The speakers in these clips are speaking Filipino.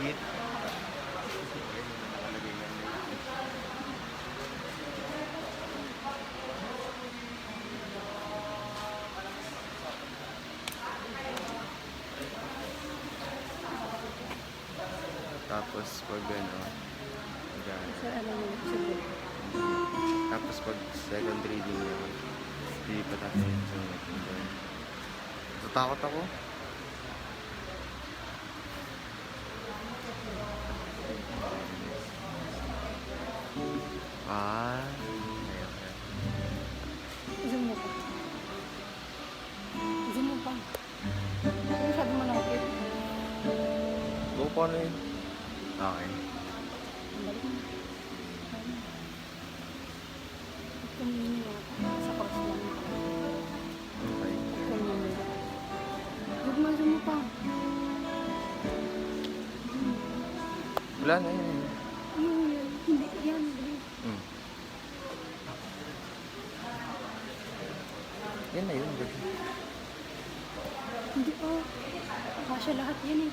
Hit. Tapos pag ano, tapos pag second reading naman, hindi pa tayo sa mga. Natakot ako. Ayun. Zoom mo pa. Zoom mo pa. Masyado malapit. Go pa na yun. Okay. Balik mo. Tumingin na sa cross lang. Okay. Tumingin. Huwag mo, zoom mo pa. Wala na yun. Ano yan? Hindi yan. Yan na yun. Hindi oh. Kasya lahat yan eh.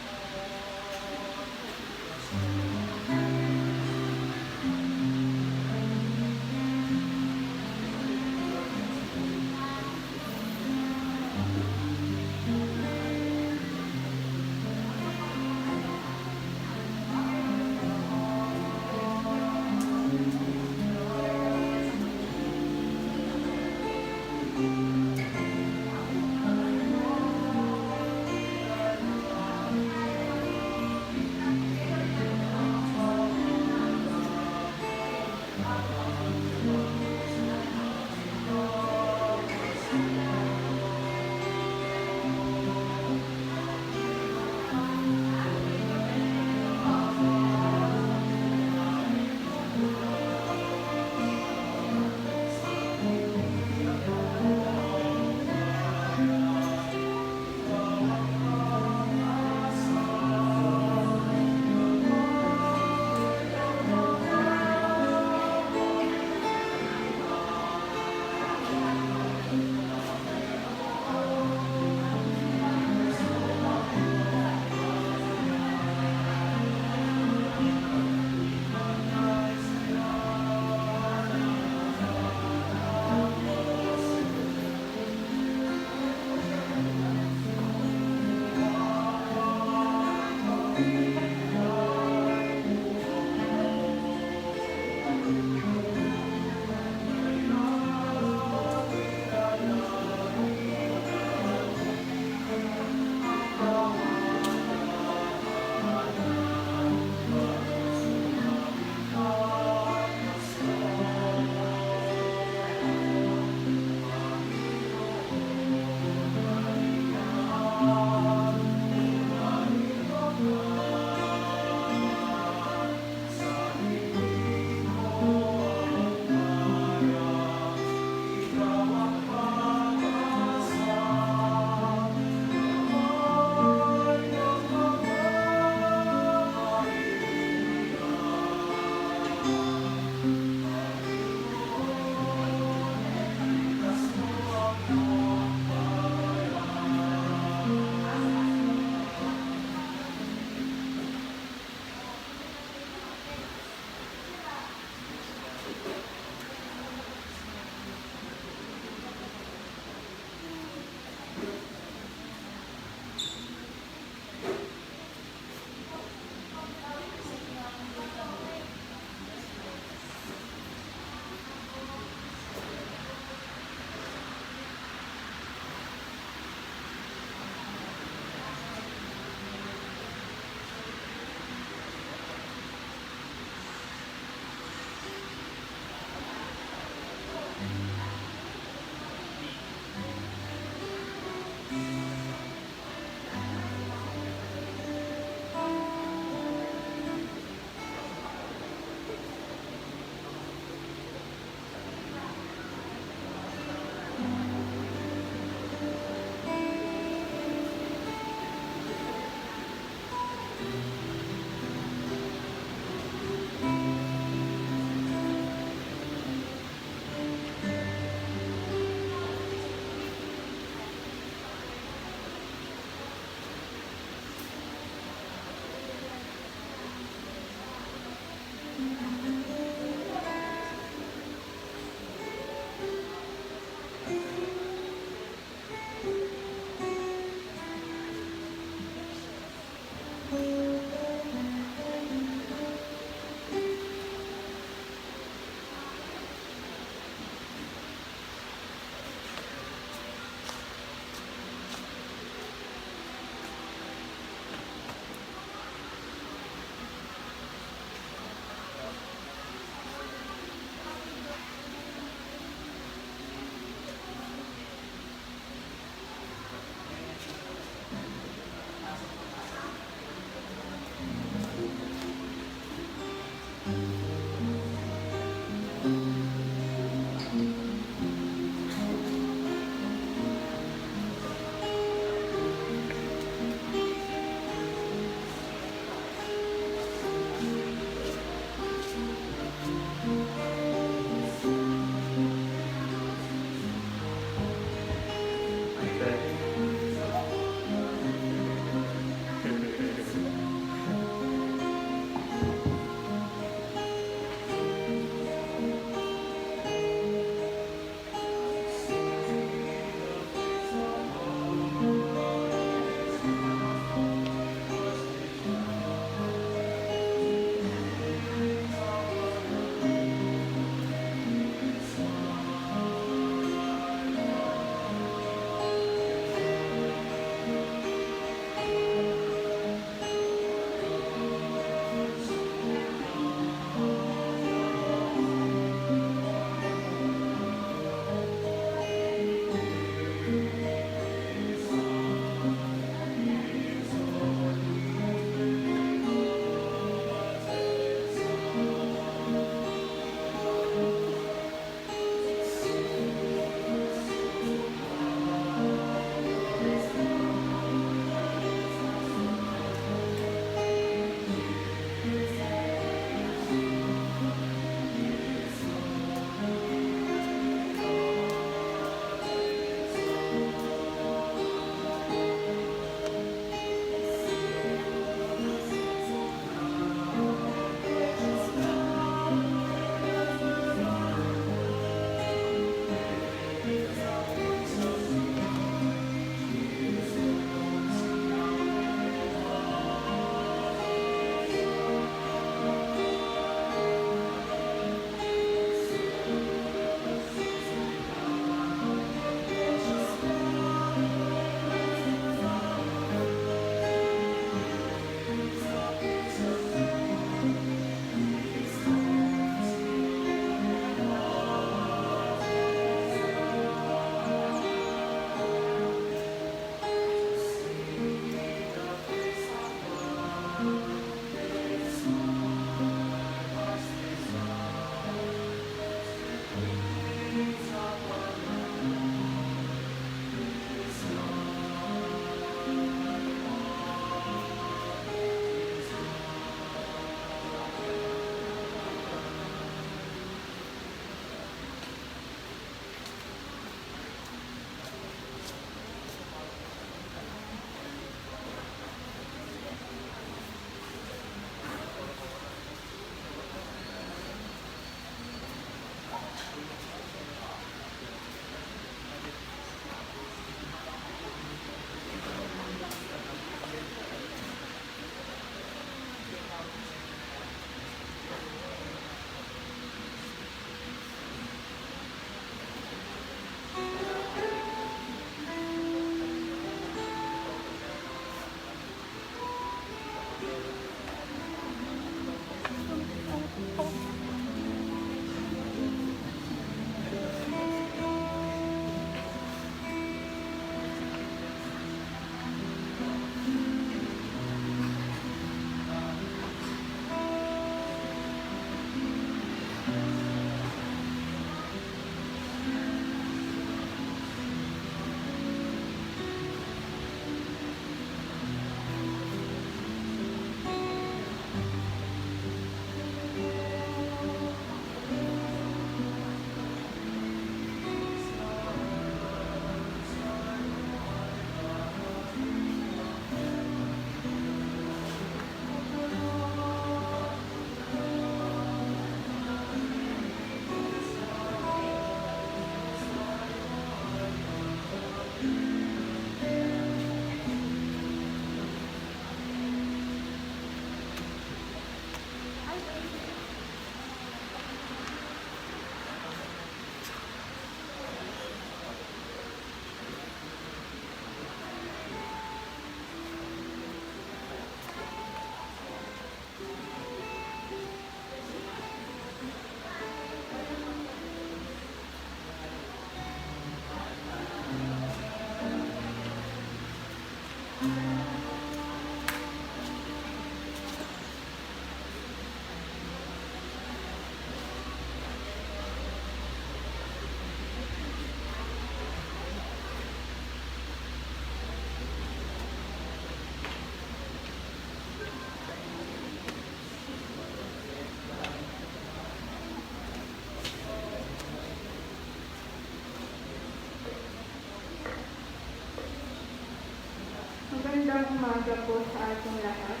umaga po sa ating lahat.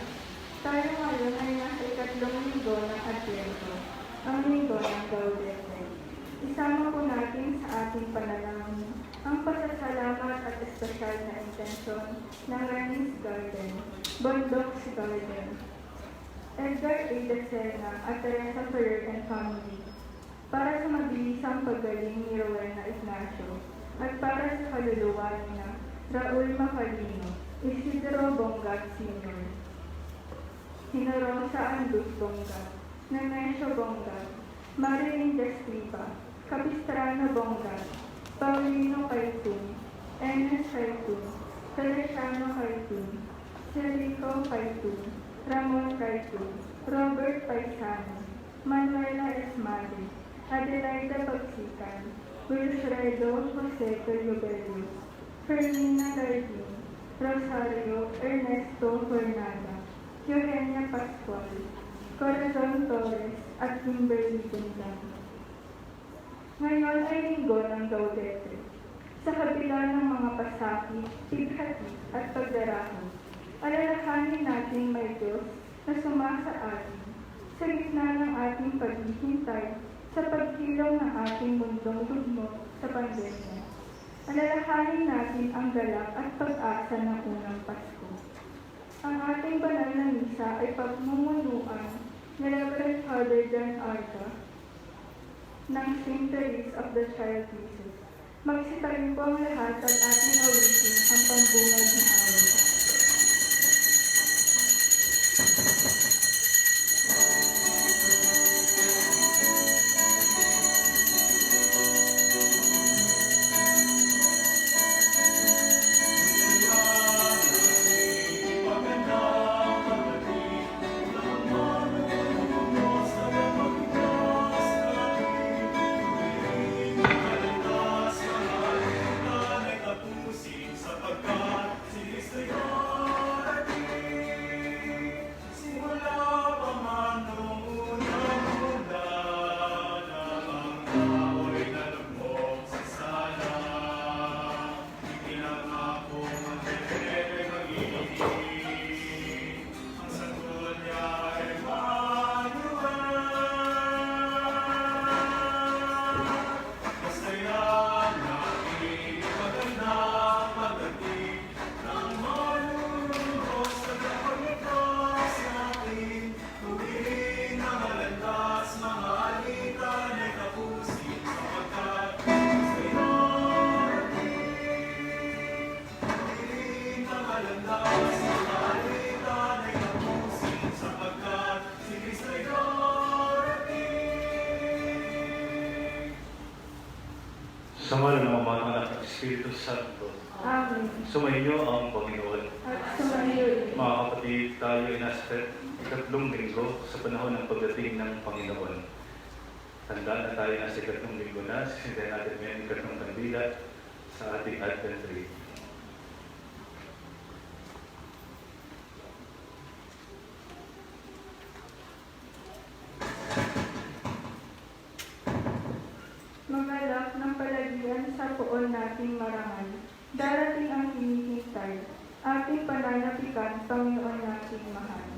Tayo ngayon ay nasa ikatlong linggo ng Advento, ang linggo ng Gaudete. Isama po natin sa ating panalangin ang pasasalamat at espesyal na intensyon ng Ranis Garden, Bondocs Garden, Edgar A. de Sena at Teresa Ferrer and Family, para sa mabilisang paggaling ni Rowena Ignacio at para sa kaluluwa ni Raul Macalino, Isidro Bongat Sr., Hinorosa Andus Bongat, Nemesio Bongat, Marilyn Destripa, Capistrano Bongat, Paulino Caitun, Enes Caitun, Feliciano Caitun, Celico Caitun, Ramon Caitun, Robert Paisano, Manuela Esmade, Adelaida Pagsican, Wilfredo Jose Cayobello, Fermina Gardin, Rosario Ernesto Fernanda, Eugenia Pascual, Corazon Torres at Kimberly Gundan. Ngayon ay linggo ng Gaudete. Sa kabila ng mga pasakit, pighati at pagdarako, alalahanin natin may Diyos na sumasa atin sa gitna ng ating paghihintay sa pagkilaw ng ating mundong lugmok sa pandemya. Alalahanin natin ang galak at pag-asa ng unang Pasko. Ang ating banal na misa ay pagmumunuan ni Reverend Father John Arca ng St. Therese of the Child Jesus. Magsitayin po ang lahat at ating awitin ang pambungad ng awit. Sa ngalan ng Ama, ng Anak at Espiritu Santo, Amen. sumainyo ang Panginoon. At sumayo rin. Mga kapatid, tayo ay nasa ikatlong linggo sa panahon ng pagdating ng Panginoon. Tandaan na tayo nasa ikatlong linggo na, sisintayin natin ngayon ikatlong kandila sa ating Advent tree. Magalak ng palagian sa poon nating marangal. Darating ang hinihintay. Ating pananapikan, Panginoon nating mahal.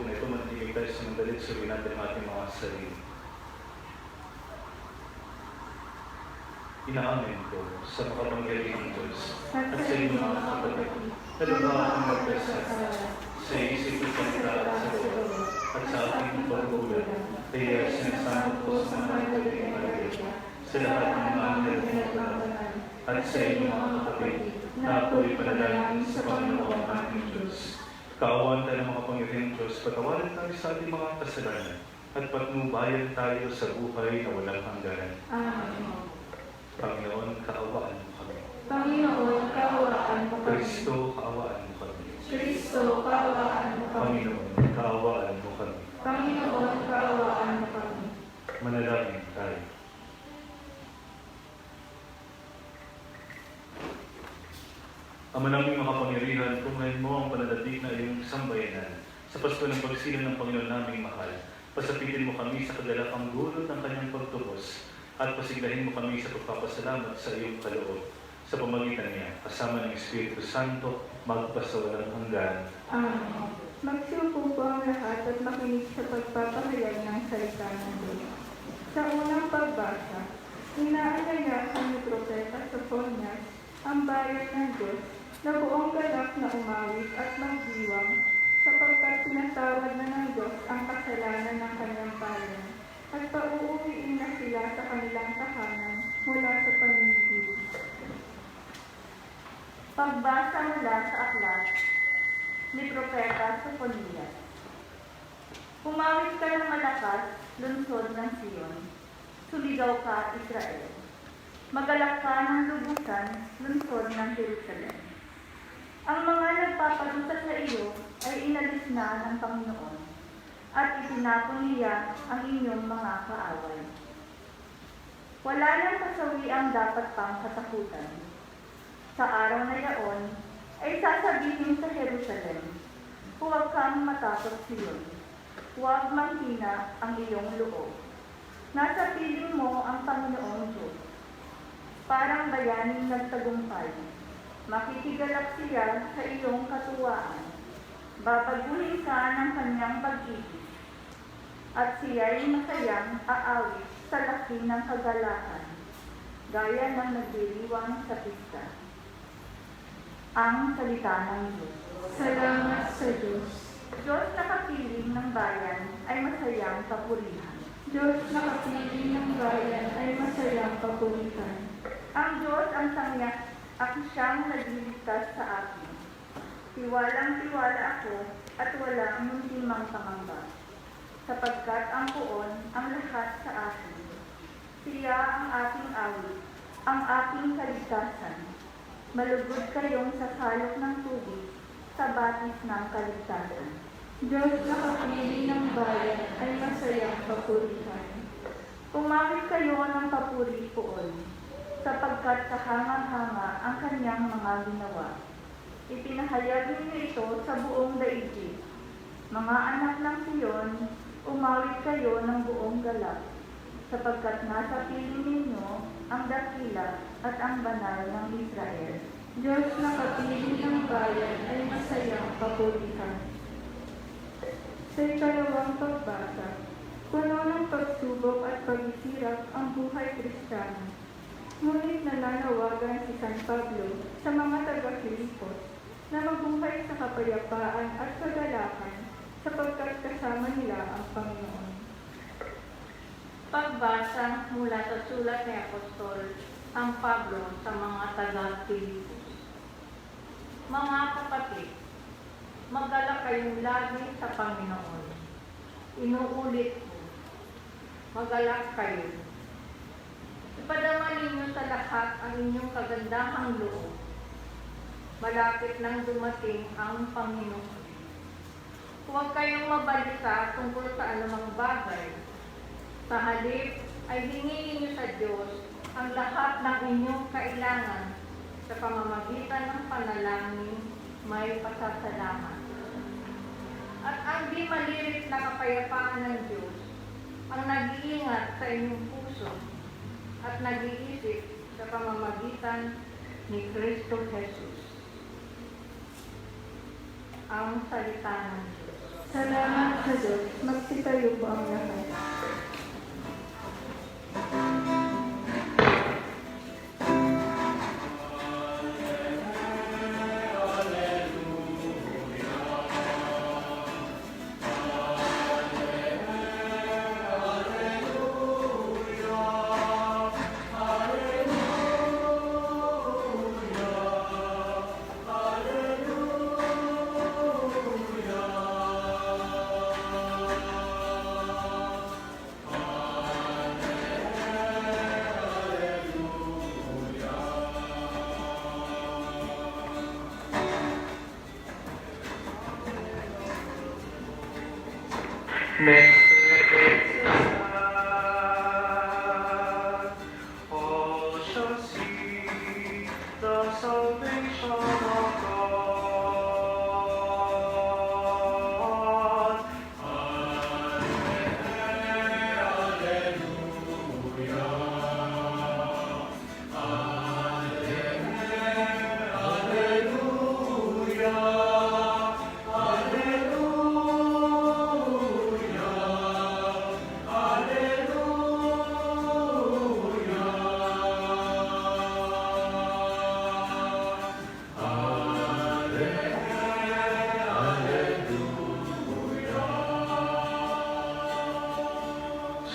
na ito, manatili tayo sa mandalit, suriin natin ang ating mga sarili. Inaamin ko sa makapangyarihang Diyos at sa inyong mga kapatid na lumawa akong magdasal sa isip at salita at sa gawa at sa aking pagkukulat. Kaya sinasama ko sa mga nagiging malagay sa lahat ng mga anghel at mga banal at sa inyong mga kapatid na ako'y panalangin sa Panginoon ating Diyos. Kaawaan tayo ng makapangyarihang Diyos, patawarin tayo sa ating mga kasalanan at patnubayan tayo sa buhay na walang hangganan. Amen. Panginoon, kaawaan mo kami. Panginoon, kaawaan mo kami. Kristo, kaawaan mo kami. Kristo, kaawaan mo kami. Panginoon, kaawaan mo kami. Panginoon, kaawaan mo kami. Manalangin tayo. Ama naming makapangyarihan, tungayin mo ang pananalig na iyong sambayanan sa Pasko ng pagsilang ng Panginoon naming mahal. Pasapitin mo kami sa kagalakang dulot ng kanyang pagtubos at pasiglahin mo kami sa pagpapasalamat sa iyong kaloob. Sa pamagitan niya, kasama ng Espiritu Santo, magpasawalang hanggan. Amen. Magsuko po ang lahat at makinig sa pagpapahayag ng salita ng Diyos. Sa unang pagbasa, inaalayasan ni Propeta Sophonias ang bayan ng Diyos na buong galak na umawit at magdiwang sapagkat pinatawad na ng Diyos ang kasalanan ng kanyang bayan at pauuwiin na sila sa kanilang tahanan mula sa paninigid. Pagbasa mula sa aklat ni Propeta Sophonias. Pumawit ka ng malakas, lungsod ng Sion. Suligaw ka, Israel. Magalak ka ng lubusan, lungsod ng Jerusalem. Ang mga nagpaparusa sa iyo ay inalis na ng Panginoon, at itinapon niya ang inyong mga kaaway. Wala nang kasawi ang dapat pang katakutan. Sa araw na yaon, ay sasabihin sa Jerusalem, huwag kang matakot Sion, huwag manghina ang iyong loob. Nasa piling mo ang Panginoong Diyos. Parang bayaning nagtagumpay, makikigalak siya sa iyong katuwaan. Babaguhin ka ng kanyang pag-ibig, at siya'y masayang aawit sa laki ng kagalakan, gaya ng nagdiriwang sa pista. Ang salita ng Diyos. Salamat sa Diyos. Diyos na kapiling ng bayan ay masayang papurihan. Diyos na kapiling ng bayan ay masayang papurihan. Ang Diyos ang siyang nagliligtas sa akin. Tiwalang-tiwala ako at walang hindi mang pangamba, sapagkat ang puon ang lahat sa akin. Siya ang aking awit, ang aking kaligtasan. Malugod kayong sa salok ng tubig, sa batis ng kaligtasan. Diyos na kapiling ng bayan ay masayang papurihan. Pumawit kayo ng papuri poon, sapagkat kahanga-hanga ang kanyang mga ginawa. Ipinahayag ninyo ito sa buong daigdig. Mga anak ng Sion, umawit kayo ng buong galak, sapagkat nasa piling ninyo ang dakila at ang banal ng Israel. Diyos na kapiling ng bayan ay masayang papurihan. Sa ikalawang pagbasa, puno ng pagsubok at pagsisirap ang buhay Kristiyano. Ngunit nananawagan si San Pablo sa mga taga-Filipos na mabuhay sa kapayapaan at kagalakan sapagkat kasama nila ang Panginoon. Pagbasa mula sa sulat ni Apostol ang Pablo sa mga taga-Filipos. Mga kapatid, maggalak kayong lagi sa Panginoon. Inuulit ko, magalak kayo. Ipadama ninyo sa lahat ang inyong kagandahang loob. Malapit nang dumating ang Panginoon. Huwag kayong mabalisa tungkol sa anumang bagay. Sa halip ay hingin ninyo sa Diyos ang lahat ng inyong kailangan sa pamamagitan ng panalangin may pasasalamat. At ang di malirit na kapayapaan ng Diyos ang nag-iingat sa inyong puso at nag-iisip sa pamamagitan ni Kristo Jesus. Ang salita ng Diyos. Salamat sa Diyos, magsitayo po ang lahat. All shall see the salvation of God.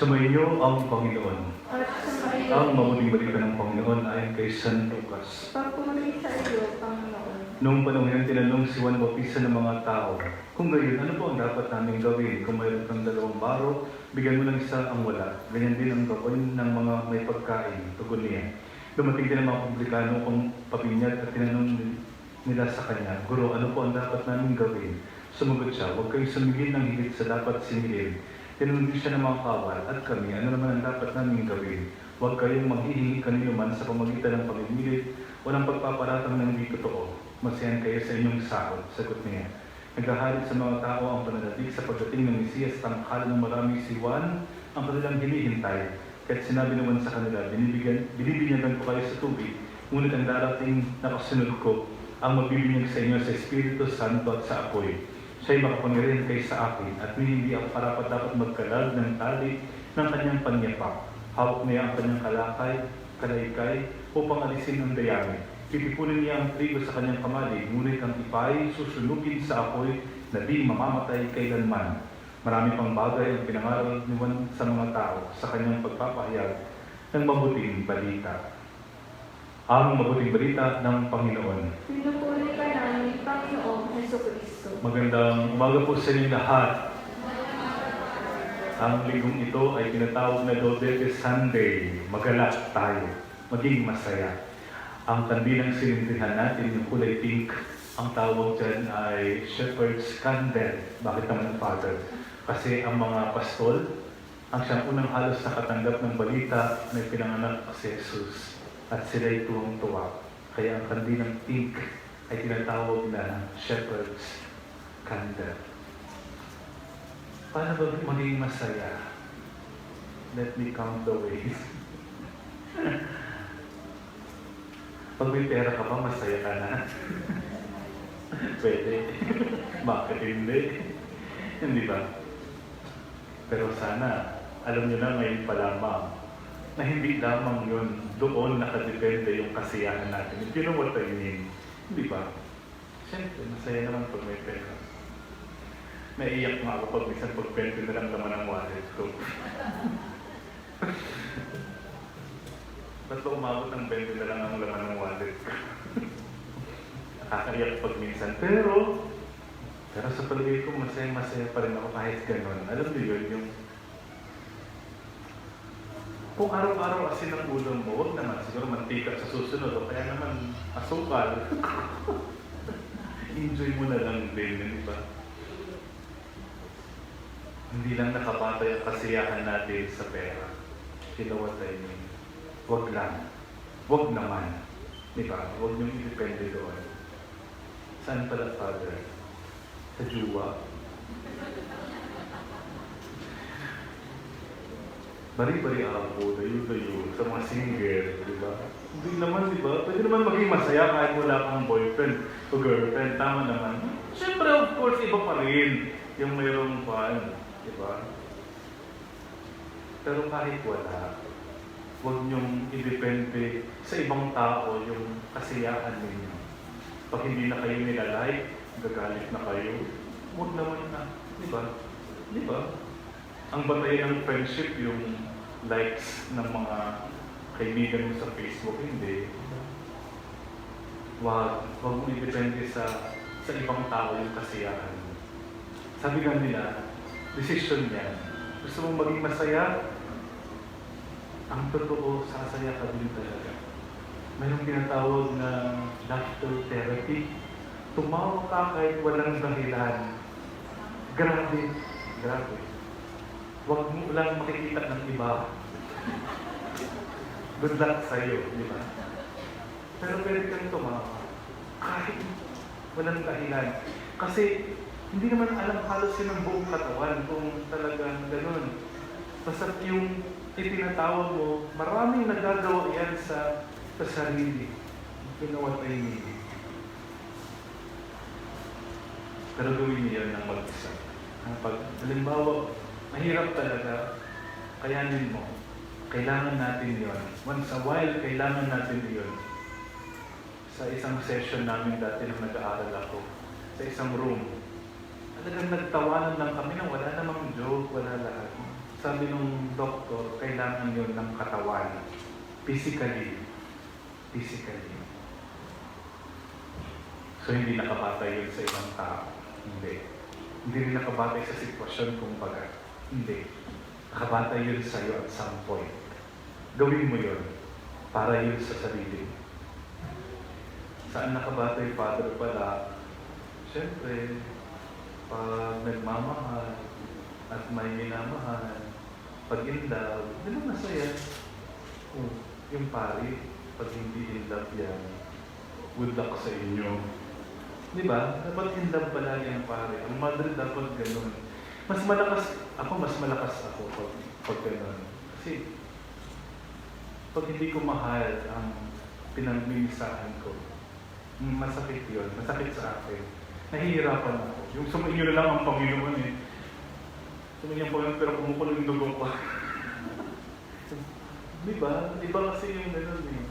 Sumainyo ang Panginoon. At sa Ang iyo, mabuting balita ng Panginoon ayon kay San Lucas. papuri sa iyo, Panginoon. Noong panahon yan, tinanong si Juan Bautista ng mga tao, kung gayon, ano po ang dapat namin gawin? Kung mayroon kang 2 baro, bigyan mo ng isa ang wala. Ganyan din ang gawin ng mga may pagkain, tugon niya. Dumating din ang mga publikano kung pabinyag at tinanong nila sa kanya, Guro, ano po ang dapat namin gawin? Sumagot siya, huwag kayong sumigil ng higit sa dapat similin. Tinanong din siya ng mga kawal, at kami, ano naman ang dapat namin gawin? Huwag kayong maghihingi kanino man sa pamagitan ng pamimilit, walang pagpaparatang ng hindi totoo. Masiyahan kayo sa inyong sahod, sagot niya. Naghahalit sa mga tao ang pananalig sa pagdating ng Mesiyas, tangkala ng marami si Juan ang kanilang hinihintay. Kahit sinabi naman sa kanila, binibinyagan ko kayo sa tubig, ngunit ang darating na kasunod ko, ang magbibinyag sa inyo sa Espiritu Santo at sa apoy. Siya'y makapangyarihan kayo sa akin at hindi ako parapat dapat magkalag ng tali ng kanyang panyapak. Hawak niya ang kanyang kalaykay upang alisin ang dayami. Titipunin niya ang trigo sa kanyang kamali, ngunit ang ipay susunugin sa apoy na di mamamatay kailanman. Marami pang bagay ang pinangaral ni Juan sa mga tao sa kanyang pagpapahayag ng mabuting balita. Ang mabuting balita ng Panginoon. Pinupuri ka namin, Panginoong Hesukristo. Magandang umaga po sa inyo lahat. Ang linggong ito ay tinatawag na Gaudete Sunday. Magalak tayo. Maging masaya. Ang kandilang silindrihan natin, yung kulay pink, ang tawag dyan ay Shepherd's Candle. Bakit naman, Father? Kasi ang mga pastol, ang siyang unang halos nakatanggap ng balita na pinanganak si Jesus. At sila'y tuwang-tuwa. Kaya ang kandilang pink ay tinatawag na Shepherd's Candle. Paano ba maging masaya? Let me count the ways. Pag may pera ka pa, masaya ka na. Pwede. Bakit hindi? Hindi ba? Pero sana, alam nyo na ngayon pa lamang, na hindi lamang yun, doon nakadepende yung kasiyahan natin. If you know what I mean. Hindi ba? Siyempre, masaya naman pag may pera. Naiiyak nga ako pag minsan pag 20 na lang naman ang wallet ko. Ba't ba umabot ng 20 na lang ang laman ng wallet ko? Nakakaiyak pag minsan. Pero sa palagay ko, masaya pa rin ako kahit gano'n. Alam niyo yun, yung kung araw-araw asin ang ulam mo, huwag naman siguro mantika sa susunod o kaya naman asukal. Enjoy mo na lang din, di ba? Hindi lang nakabatay ang kasiyahan natin sa pera. You know what I mean? Huwag lang. Huwag naman. Di ba? Huwag niyong independe doon. Saan pala, Father? Sa juwa? Bari-bari ako, dayo-dayo, sa mga single, di ba? Hindi naman, di ba? Pwede naman maging masaya kahit wala kang boyfriend o girlfriend. Tama naman. Siyempre, of course, iba pa rin. yung mayroong pan, di ba? Pero kahit wala, huwag niyong idepende sa ibang tao yung kasiyahan ninyo. Pag hindi na kayo nilalike, gagalit na kayo, huwag naman na, di ba? Di ba? Ang batayan ng friendship yung likes ng mga kaibigan mo sa Facebook, hindi. Huwag mo idepende sa ibang tao yung kasiyahan mo. Sabi nga nila, decision yan. Gusto mong maging masaya? Ang totoo, sasaya ka din talaga. Mayroong tinatawag na laughter therapy. Tumawa ka kahit walang dahilan. Grabe. Grabe. Huwag mo lang makikita ng iba. Good luck sa'yo, di ba? Pero pwede kang tumawa. Kahit walang dahilan. Kasi hindi naman alam halos yun ang buong katawan kung talagang ganun. Basta yung itinatawag mo, maraming nagagawa yan sa sarili. Ginawa tayo nila. Pero gawin niyo yan ng mag-isa. Pag, halimbawa, mahirap talaga, kayanin mo. Kailangan natin yon. Once a while, kailangan natin yon. Sa isang session namin dati nung nag-aaral ako, sa isang room, talagang nagtawanan lang kami na wala namang joke, wala lahat. Sabi nung doktor, kailangan yon ng katawan. Physically. Physically. So, hindi nakabatay yun sa ibang tao. Hindi. Hindi rin nakabatay sa sitwasyon kung baga. Hindi. Nakabatay yun sa'yo at some point. Gawin mo yun para yun sa sarili. Saan nakabatay, Father, pala? Siyempre, pag nagmamahal at may minamahal, pag in love, di ba masaya? Yung pari, pag hindi in love yan, good luck sa inyo. Di ba? Dapat in love palagi ang pari. Ang mother dapat ganun. Mas malakas ako pag ganun. Kasi, pag hindi ko mahal ang pinagmimisahan ko, masakit yun. Masakit sa akin. Nahihirapan ako. Yung sumainyo na lang ang Panginoon eh. Sumainyo po yun, pero kumukulo yung dugo ko. Diba? Iba kasi yung gano'n eh.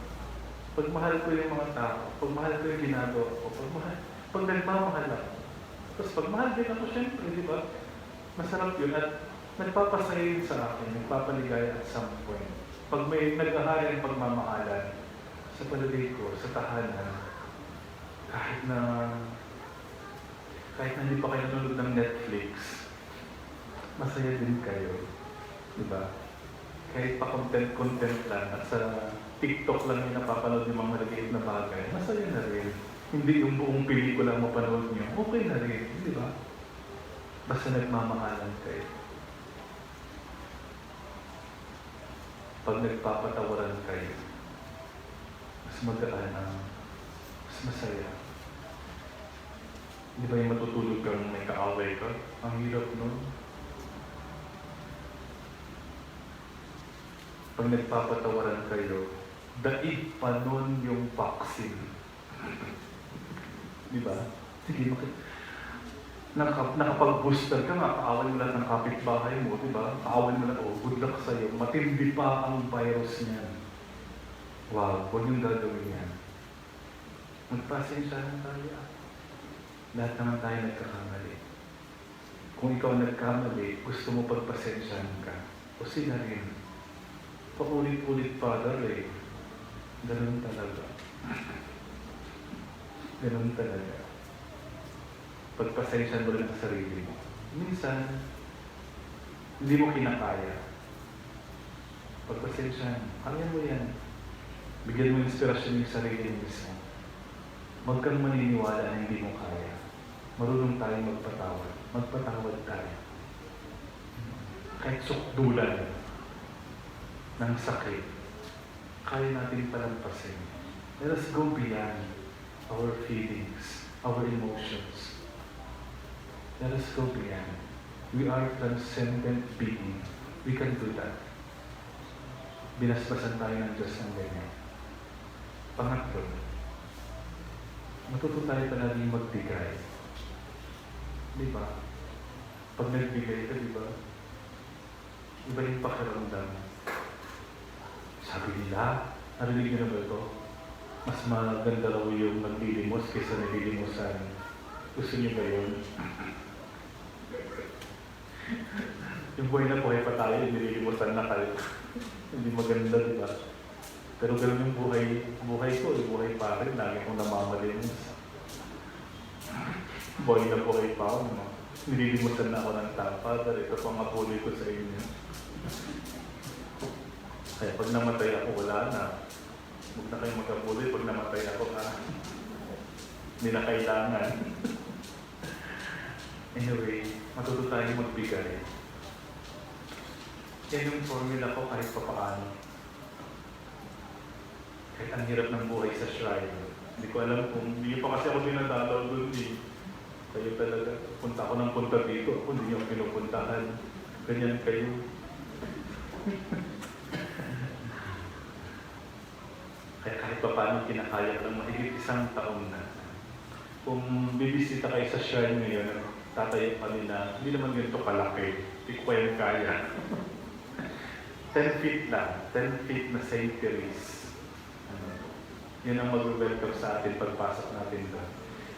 Pag mahal ko yung mga tao, pag mahal ko yung ginagawa ko, pag nagmamahal ako. Tapos pag mahal din ako, syempre, di ba? Masarap yun at nagpapasaya yun sa akin, nagpapaligaya at some point. Pag may nag-ahari ang pagmamahalan, sa palagay ko, sa tahanan, kahit na hindi pa kayo nanonood ng Netflix, masaya din kayo. Diba? Kahit pa content lang at sa TikTok lang yung napapanood yung mga maliliit na bagay, masaya na rin. Hindi yung buong pelikula ang mapanood nyo, okay na rin. Di ba? Basta nagmamahalan kayo. Pag nagpapatawaran kayo, mas magaan mas masaya. Di ba yung matutulog kang may kaaway ka? Ang hirap nun. Pag nagpapatawaran kayo, daig pa nun yung vaccine. Di ba? Sige, nakapag-booster ka nga, kaaway mo lang ng kapitbahay mo, di ba? Kaaway mo lang, good luck sa'yo. Matindi pa ang virus niyan. Wow, huwag yung gagawin yan. Magpasensyahan tayo. Lahat naman tayo nagkakamali. Kung ikaw nagkamali, gusto mo pagpasensyahan ka. O sila rin. Paulit-ulit Father eh. Ganun talaga. Ganun talaga. Pagpasensyahan mo rin ang sarili mo. Minsan, hindi mo kinakaya. Pagpasensyahan, kaya mo yan. Bigyan mo inspirasyon yung sarili mo mismo. Huwag kang maniniwala na hindi mo kaya. Marunong tayo magpatawad. Magpatawad tayo. Kahit sukdulan ng sakit, kaya natin palampasin. Let us go beyond our feelings, our emotions. Let us go beyond. We are transcendent being. We can do that. Binasbasan tayo ng Diyos ng ganyan. Pangatlo, matuto tayo palaging magbigay. Di ba? Pag nagbigay ka, di ba? Iba yung pakiramdam. Sabi nila, narinig niyo na ba ito? Mas maganda raw yung naglilimos kaysa naglilimusan. Gusto niyo ba yun? Yung buhay na buhay pa tayo, nililimusan na kayo. Hindi maganda, di ba? Pero ganoon yung buhay ko, yung buhay pa rin, lagi kong namamalimos. Buhay na buhay pa ako, no? Nililimusan na ako ng tapa, pero ito pang apuloy ko sa inyo. Kaya pag namatay ako, wala na. Huwag na kayong mag-apuloy pag namatay ako, ha? Hindi na kailangan. Anyway, matuto tayong magbigay. Yan yung formula ko kahit pa paano. Kahit ang hirap ng buhay sa shrine. Hindi ko alam kung, hindi pa kasi ako dinadalaw doon eh. Kayo talaga, punta ako ng punta dito, ako hindi yung pinupuntahan. Ganyan kayo. Kaya kahit pa paano kinakaya ko ng mahigit 1 taon na. Kung bibisita kayo sa shrine ngayon, tatayo kami na, hindi naman ganito kalaki. Hindi ko kaya. 10 feet lang, 10 feet na St. Therese. Yan ang mag-welcome sa atin pagpasok natin doon.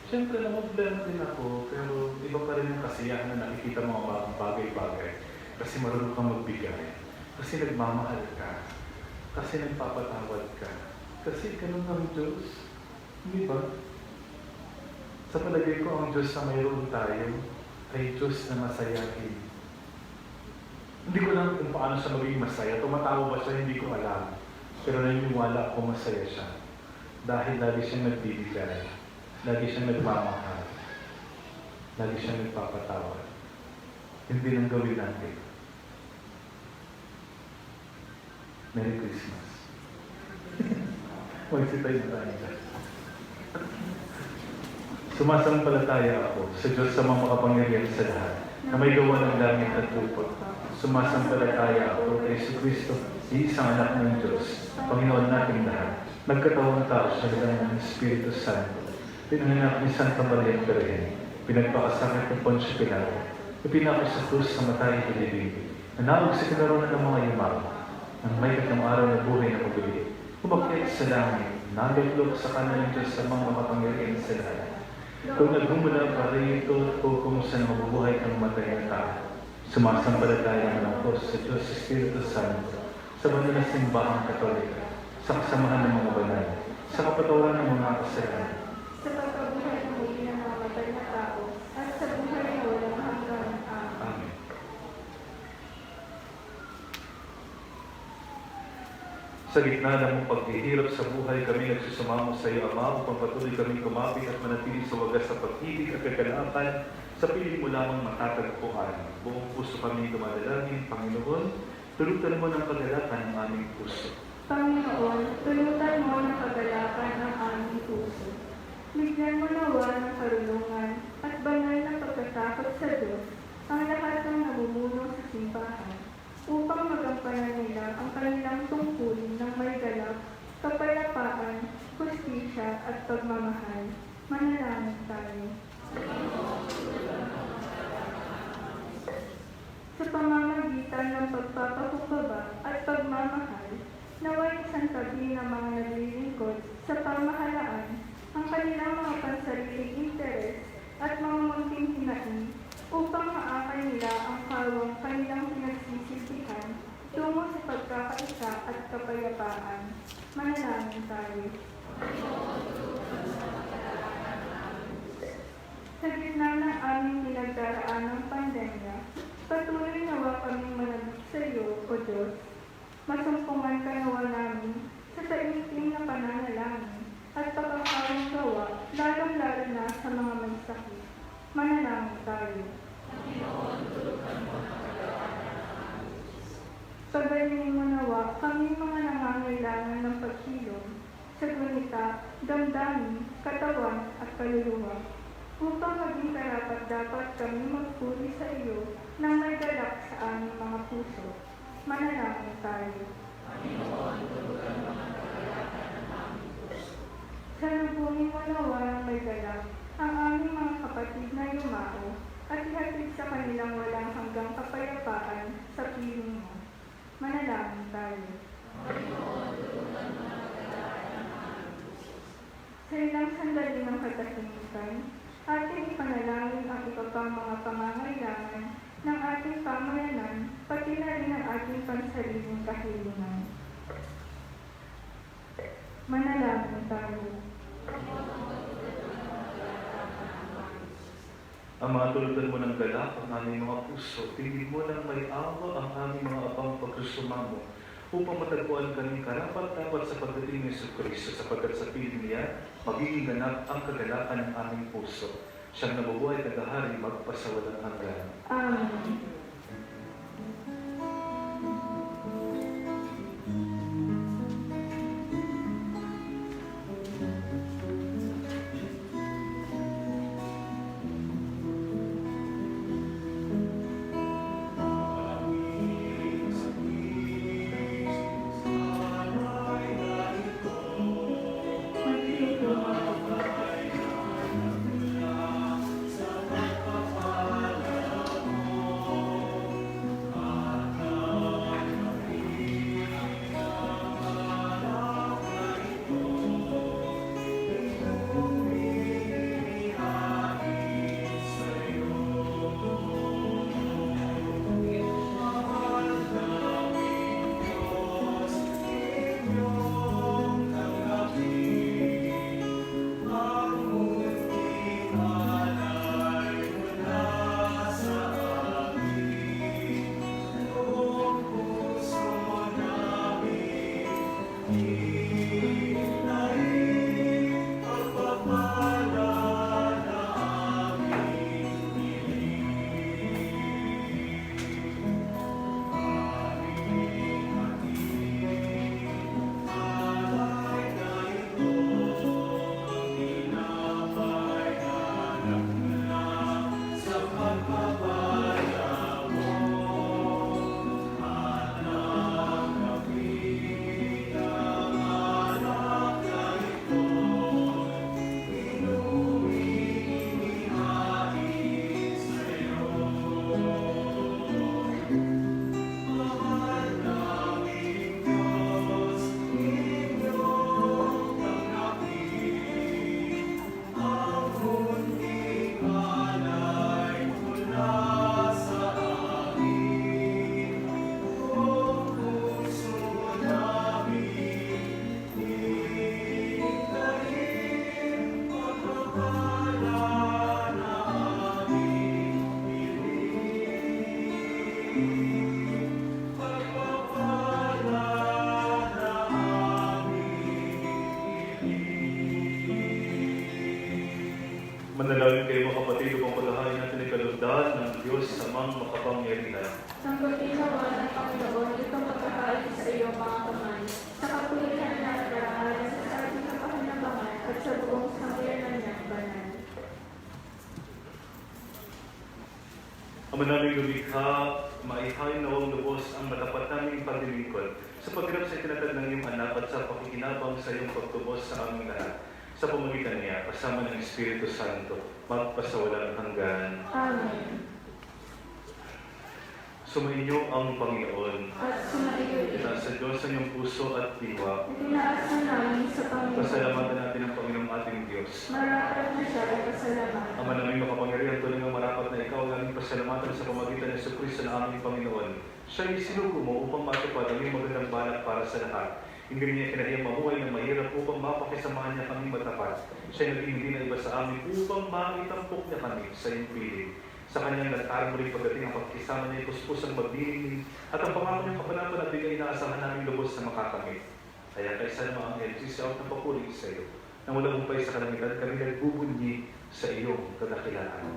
Siyempre, namag-blend din ako, pero iba pa rin yung kasiyahan na nakikita mga bagay-bagay. Kasi marunong kang magbigay. Kasi nagmamahal ka. Kasi nagpapatawad ka. Kasi ganun ang Diyos. Hindi ba? Sa palagay ko, ang Diyos na mayroon tayo ay Diyos na masayahin. Hindi ko lang kung paano siya maging masaya. Tumatawa ba siya, hindi ko alam. Pero naniniwala ako masaya siya. Dahil lagi siyang nagbibigay. Lagi siyang nagmamahal. Lagi siyang nagpapatawad. Hindi nang gawin natin. Merry Christmas. Magsitay na tayo. Sumasampalataya ako sa Diyos sa mga makapangyarihan sa lahat na may gawa ng langit at lupa. Sumasampalataya ako kay Jesucristo, isang anak ng Diyos, Panginoon nating lahat. Nagkatawang tao siya ng Espiritu Santo. Pinanganak ni Santa Maria Virgen, pinagpakasakit ng Poncio Pilato, ipinako sa krus sa matay ilibig, nanawag sa kinaroon ng mga yumaw, ng may katang araw na buhay na mabili, umakyat sa langit, naluklok sa kanan ng Diyos sa mga makapangyarihan sa lahat. Kung naghumula pa rito o kung saan mabubuhay ang matay na tao, sumasampalataya ng ako sa Diyos Espiritu Santo, sa banal na simbahang Katolika, sa kasamahan ng mga banal, sa kapatawaran ng mga kasalanan, sa pagkabuhay ng muli ng mga matay na tao, at sa buhay na walang hanggan. Amen. Sa gitna ng paghihirap sa buhay, kami nagsusumamo sa iyo, Ama, upang patuloy kami kumapit at manatili sa wagas sa pag-ibig at kagalakan sa piling mo lamang matatagpuan. Buong puso kami dumadalangin, Panginoon, tulutan mo ng kagalakan ang aming puso. Panginoon, tulutan mo ng kagalakan ang aming puso. Bigyan mo nawa ng karunungan at banal na pagkatakot sa Diyos ang lahat ng namumuno sa simbahan, upang magampanan nila ang kanilang tungkulin ng may galak, kapayapaan, hustisya at pagmamahal. Manalangin tayo. Sa pamamagitan ng pagpapakumbaba at pagmamahal, naway isang tabi ng mga naglilingkod sa pamahalaan ang kanilang mga pansariling interes at mga munting hinain upang maakay nila ang kawang kanilang pinagsisisihan tungo sa pagkakaisa at kapayapaan. Manalangin tayo. Sa gitna ng aming pinagdaraan ng pandemya, patuloy nawa kaming manabik sa iyo, O Diyos. Masumpungan ka nawa namin sa taimtim na pananalangin at pagkakawang gawa, lalong-lalo na sa mga may sakit. Manalangin tayo. Pagalingin mo nawa kami mga nangangailangan ng paghilom sa gunita, damdamin, katawan at kaluluwa, upang maging karapat-dapat kami magpuri sa iyo nang may galak sa aming mga puso. Manalangin tayo. Salubungin mo nawa ng may galak ang aming mga kapatid na yumao at ihatid sa kanilang walang hanggang kapayapaan sa piling mo. Manalangin tayo. Sa ilang sandali ng katahimikan, ating ipanalangin ang iba pang mga pangangailangan ng ating pamayanan, pati na rin ang ating pansariling kahilingan. Manalangin tayo. Ama, tulutan mo ng galak ang aming mga puso, tingin mo ng may awa ang aming mga abang pagkasumamo, upang matagpuan kaming karapat-dapat sa pagdating ni Jesucristo, sapagkat sa piling niya, magiging ganap ang kagalakan ng aming puso. Siyang nabubuhay at nagahari magpasawalang hanggan. Amen. Manalangin kayo mga kapatid upang palahain natin ang kalugdan ng Diyos sa mga makapangyarihan. Sambutin nawa ng Panginoon itong pagkakalit sa iyong mga kamay, sa kapulitan na nag-aaral sa ating kapahinabangan at sa buong sambayanan niyang banal. Ama naming lumikha, maihain na huwag lubos ang matapat naming paglilingkod sa pagharap sa itinatag ng iyong anak at sa pakikinabang sa iyong pagtubos sa aming lahat. Sa pamamagitan niya, kasama ng Espiritu Santo, magpasawalang hanggan. Amen. Sumainyo ang Panginoon. At sumaiyo Sa Diyos sa inyong puso at diwa. itinaas na namin sa Panginoon. Pasalamatan natin ang Panginoong ating Diyos. Marapat na siya ay pasalamatan. Ama naming makapangyarihan, tunay ng marapat na ikaw ang aming pasalamatan sa pamagitan ng Jesucristo na aming Panginoon. Siya ay sinugo mo upang matupad ang iyong magandang balak para sa lahat. Hindi niya kinahiyang mabuhay ng mahirap upang mapakisamahan niya kaming matapat. Siya naging hindi na iba sa amin upang maitampok niya kami sa iyong piling. Sa kanyang nag-aral muling pagdating ang pagkisama niya, puspusang magdiling at ang pangako niyang kapanapan at bigay inaasahan namin lubos na makakamit. Kaya kaysa naman ang LGC ng papuri sa iyo, na wala humpay sa kalamitan, kami nagbubunyi sa iyong kadakilaan.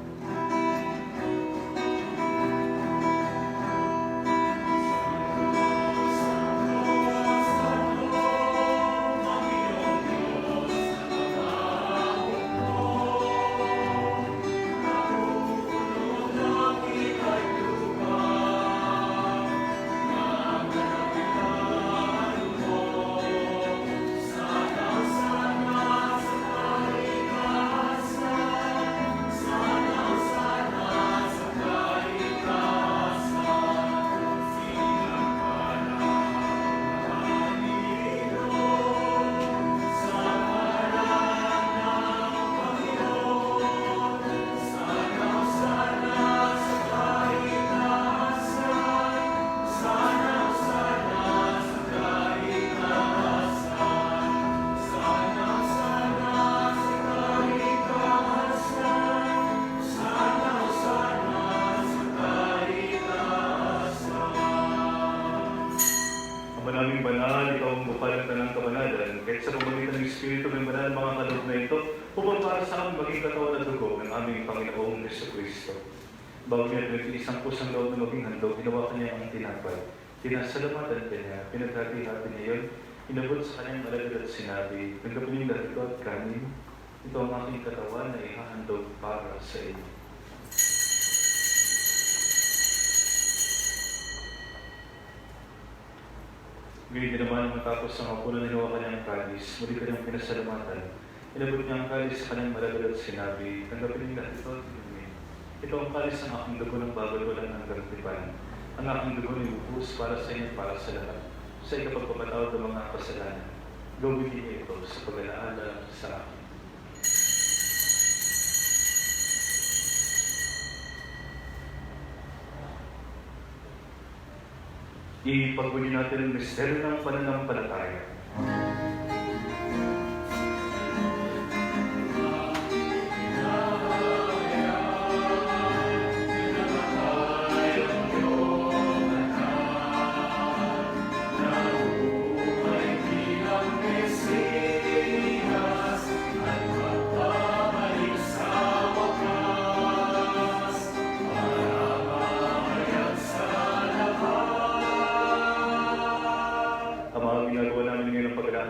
Ama naming banal, ikaw ang bukal ng tanang kabanalan, kahit sa pamamagitan ng Espiritu ng banal mga kaloob na ito, upang para sa amin maging katawan at dugo ng aming Panginoong Jesucristo. Bago niya isang pusang loob na maging handog, ginawa kanya ang tinapay. Tinasalamatan kanya, pinaghati-hati niya yun, inabot sa kanyang alagad at sinabi, "Tanggapin niyo lahat ito at kanin. Ito ang aking katawan na ihahandog para sa inyo." Ngayon din naman matapos ang hapunan, hinawa kanyang kalis, muli kanyang pinasalamatan. Inabot niya ang kalis sa kanyang malagad at sinabi, "Tanggapin niyo lahat ito at inumin. Ito ang kalis ng aking dugo ng bagal-walang hanggang tipan. Ang aking dugo ay ubus para sa inyo at para sa lahat. Sa ikapagpapatawad ng mga kasalanan. Gawin niyo ito sa pag-alaala sa akin." Ipagpuli natin ang misteryo ng pananampalataya.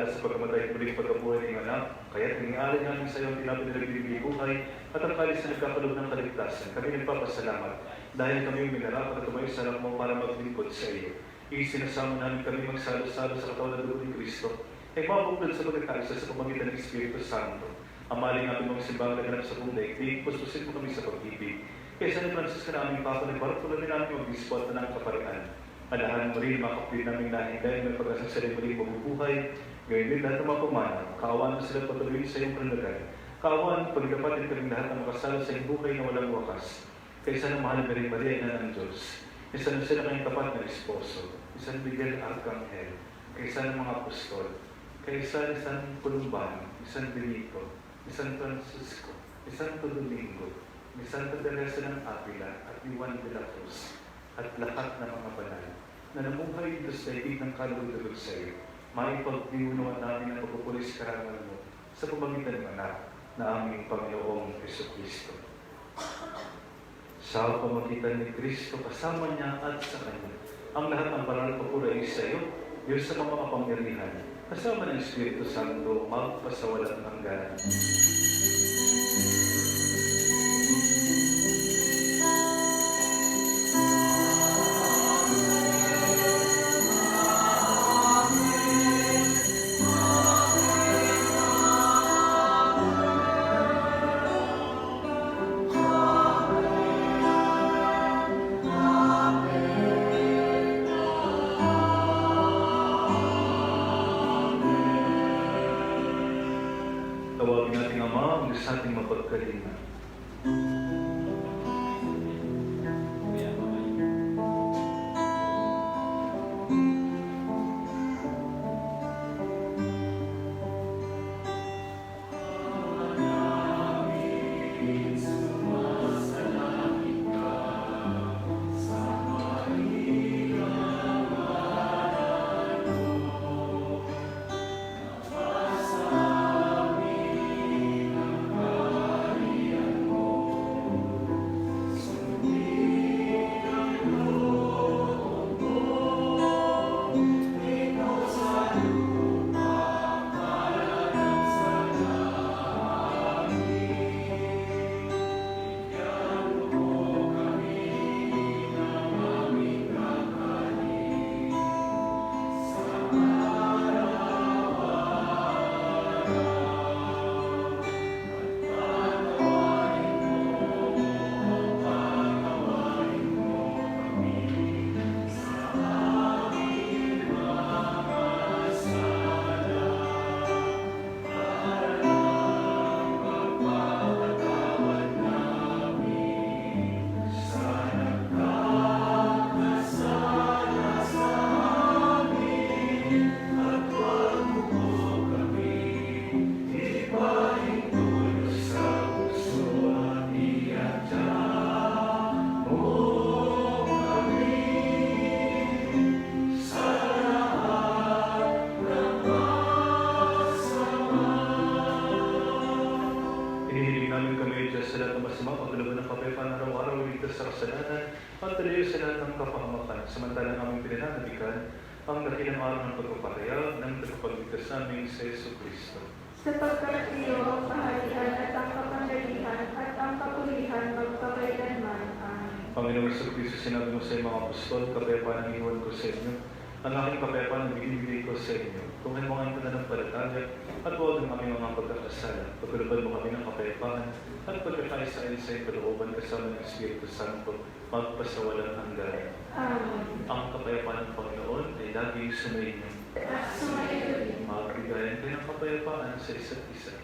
Sa pagkamatay at muling pagkabuhay ng anak, kaya't nangyari namin sa iyo ang tinapin na nagbibigay buhay at ang kalis na nagkakalob ng kaligtasan. Kami nagpapasalamat dahil kami yung minarapat at tumayo sa harap mo para maglingkod sa iyo. Isinasama namin kami magsalo-salo sa katawan ng dugo ni Kristo ay mabuklod sa pagkakaisa sa pamamagitan ng Espiritu Santo. Ang maling natin mga simbang naganap sa buong daigdig, puspusin mo kami sa pag-ibig. Kaya San Francisco na aming Papa, nagbaratulan din namin yung bispo at ng kaparian. Alahan mo rin mga kapatid naming nahinday, may pag-asang sa rin muling mabubuhay. Ngayon din lahat ng mga pumanaw, kaawaan mo sila patuloy sa iyong kalagayan. Kaawaan, pagdapatin kaming lahat ng makasala sa iyong buhay na walang wakas. Kaysa ng mahal na rin Maria, ina ng Diyos. Isa na sila kanyang tapat na esposo. Isa ng Miguel Arcangel. Kaysa ng mga apostol. Kaysa ni San Columban, ni San Benito, ni San Francisco, ni Santo Domingo, ni Santa Teresa ng Avila, at ni Juan de la Cruz, at lahat ng mga banal na namuhay ito sa ibig ng kalulugod sa iyo. Maipagdiunuan namin ang pagpupulis karangal mo sa pamamagitan ng anak na aming Panginoong Jesucristo. Sa pamamagitan ni Kristo, kasama niya at sa Kanya, ang lahat ng banal na papuri ay sa iyo, Diyos sa mga kapangyarihan, kasama ng Espiritu Santo, magpasawalang hanggan. Tawagin natin Ama ang sa ating mapagkalinga. sa lahat ng kapahamakan, samantalang aming pinananabikan ang dakilang araw ng pagpapahayag ng tagapagligtas namin sa Yesu Kristo. Sapagkat iyo ang kaharian at ang kapangyarihan at ang kapulihan magpakailanman. Amen. Panginoong Yesu Kristo, sinabi mo sa iyong mga apostol, kapayapaan ang iwan ko sa inyo. Ang aking kapayapaan ang binibigay ko sa inyo. Kung ano mga pananampalataya at huwag ang aming mga pagkakasala, pagkalubad mo kami ng kapayapaan at pagkakaisa-ayon sa iyong kalooban kasama ng Espiritu Santo, magpasawalang hanggan. Amen. Ang kapayapaan ng Panginoon ay laging sumainyo. At sumayo rin. Magbigayan kayo ng kapayapaan sa isa't isa.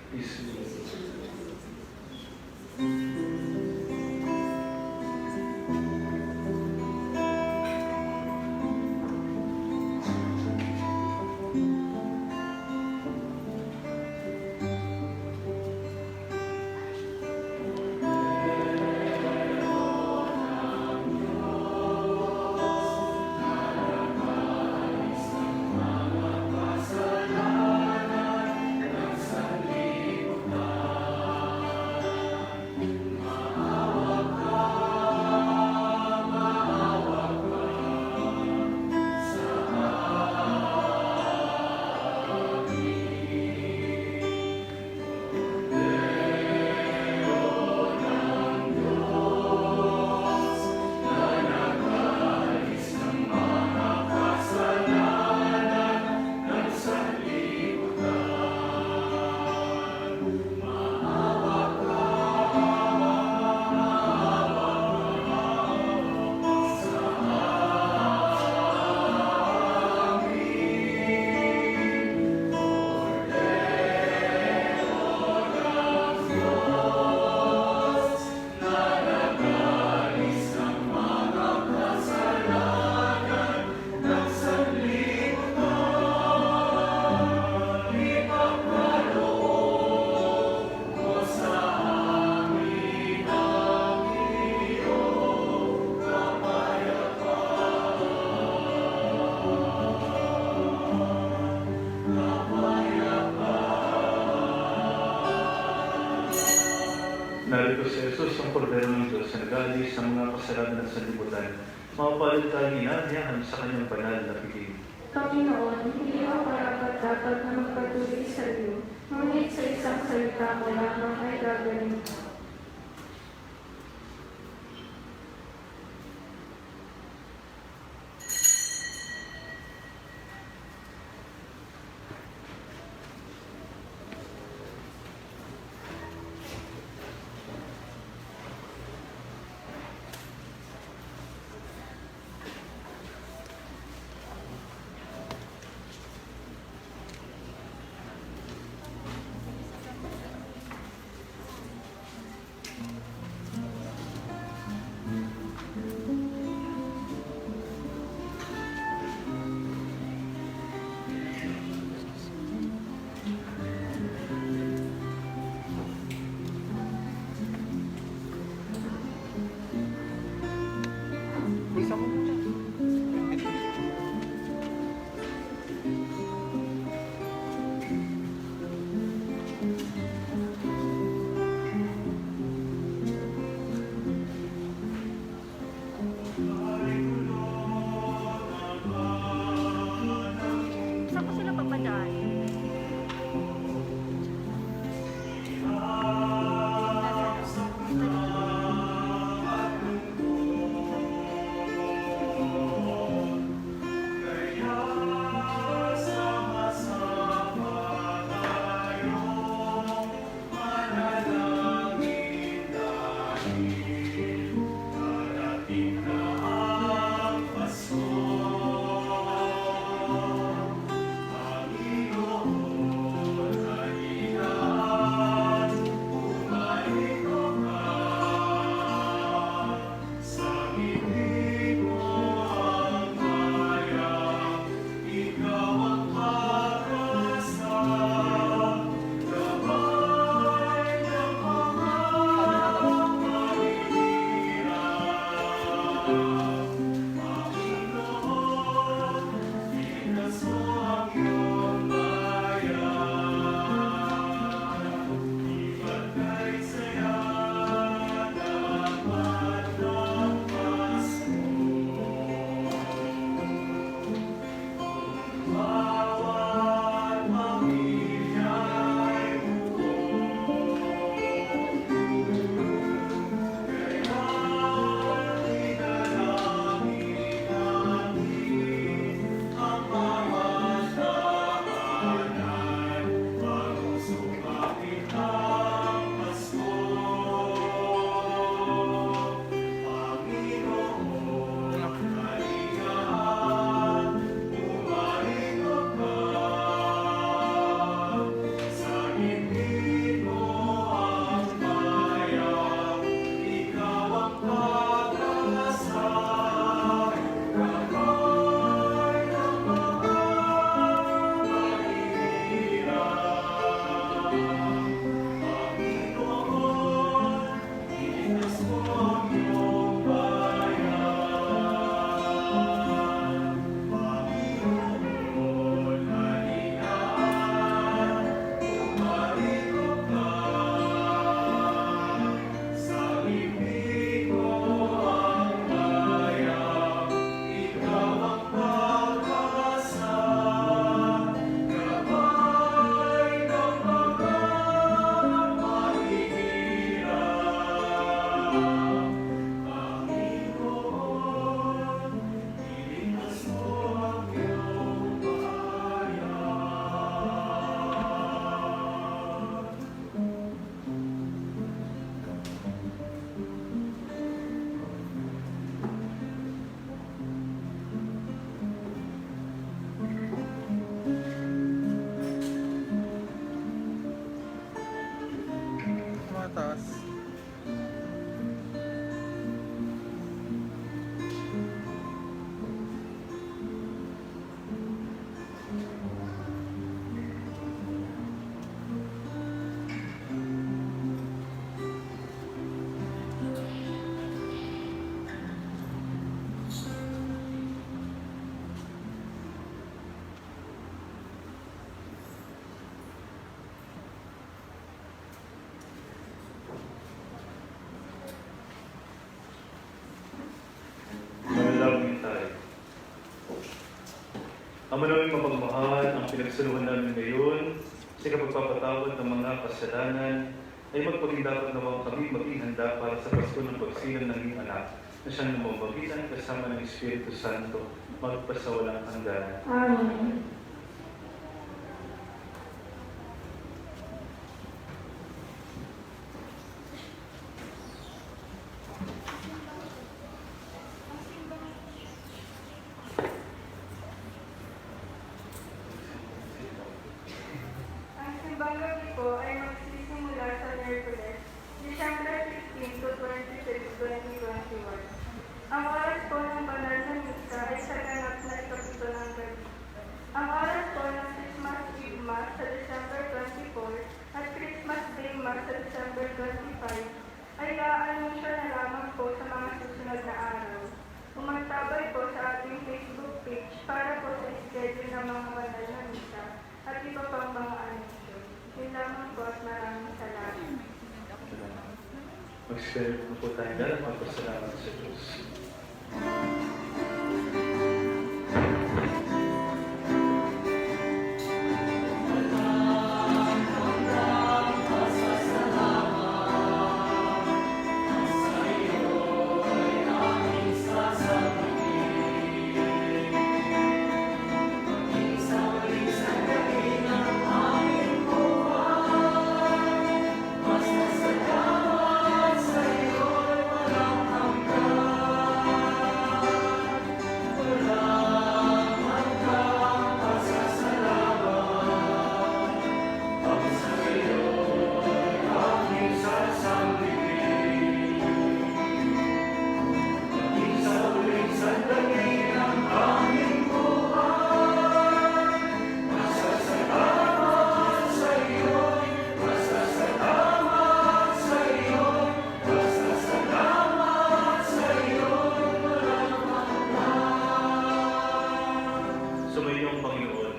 Narito si Jesus, ang kordero ng Diyos, na nag-aalis ng mga kasalanan sa libutan. Mapapalad tayong inaanyahan sa kanyang banal na piling. Panginoon, hindi ako karapat-dapat na magpatuloy sa iyo, ngunit sa isang salita mo lamang ay gagaling ko. Ama namin mapagmahal, ang pinagsaluhan namin ngayon sa kapagpapatawad ng mga kasalanan ay magpaging dapat naman kami maging handa para sa Pasko ng pagsilang ng iyong anak na siyang namamagitan kasama ng Espiritu Santo magpasawalang hanggan. Amen. Ang simbang gabi po ay magsisimula sa Miyerkules, December 16 to 26, 2021. Ang oras po ng banal na misa ay sa ganap na ikapito ng gabi. Ang oras po ng Christmas Eve Mass sa December 24 at Christmas Day Mass sa December 25 ay aanunsyo na lamang po sa mga susunod na araw. Umagtabay po sa ating Facebook page para po sa schedule ng mga banal na misa at iba pang mga anunsyo. Yun lamang po at maraming salamat. Mag-share po tayo dahil magpasalamat sa Diyos. Sumayo ang Panginoon.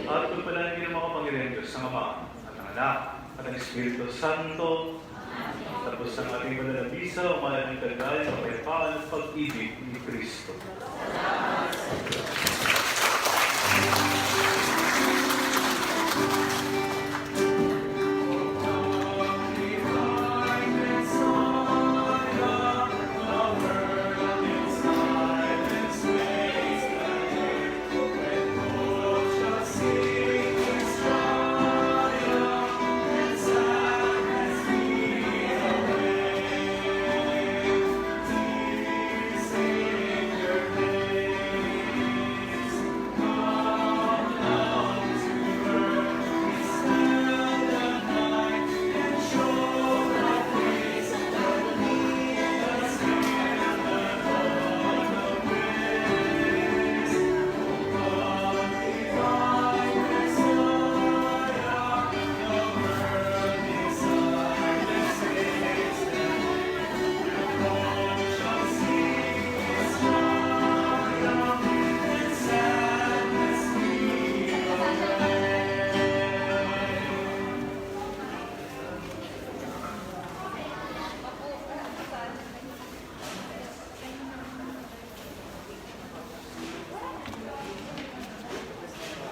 At pagpalain ng mga Panginoon Diyos sa Ama at ang Anak at ang Espiritu Santo. Tapos ang ating banal na bisa, umayan ang kagaya, kapayapaan at pag-ibig ni Kristo.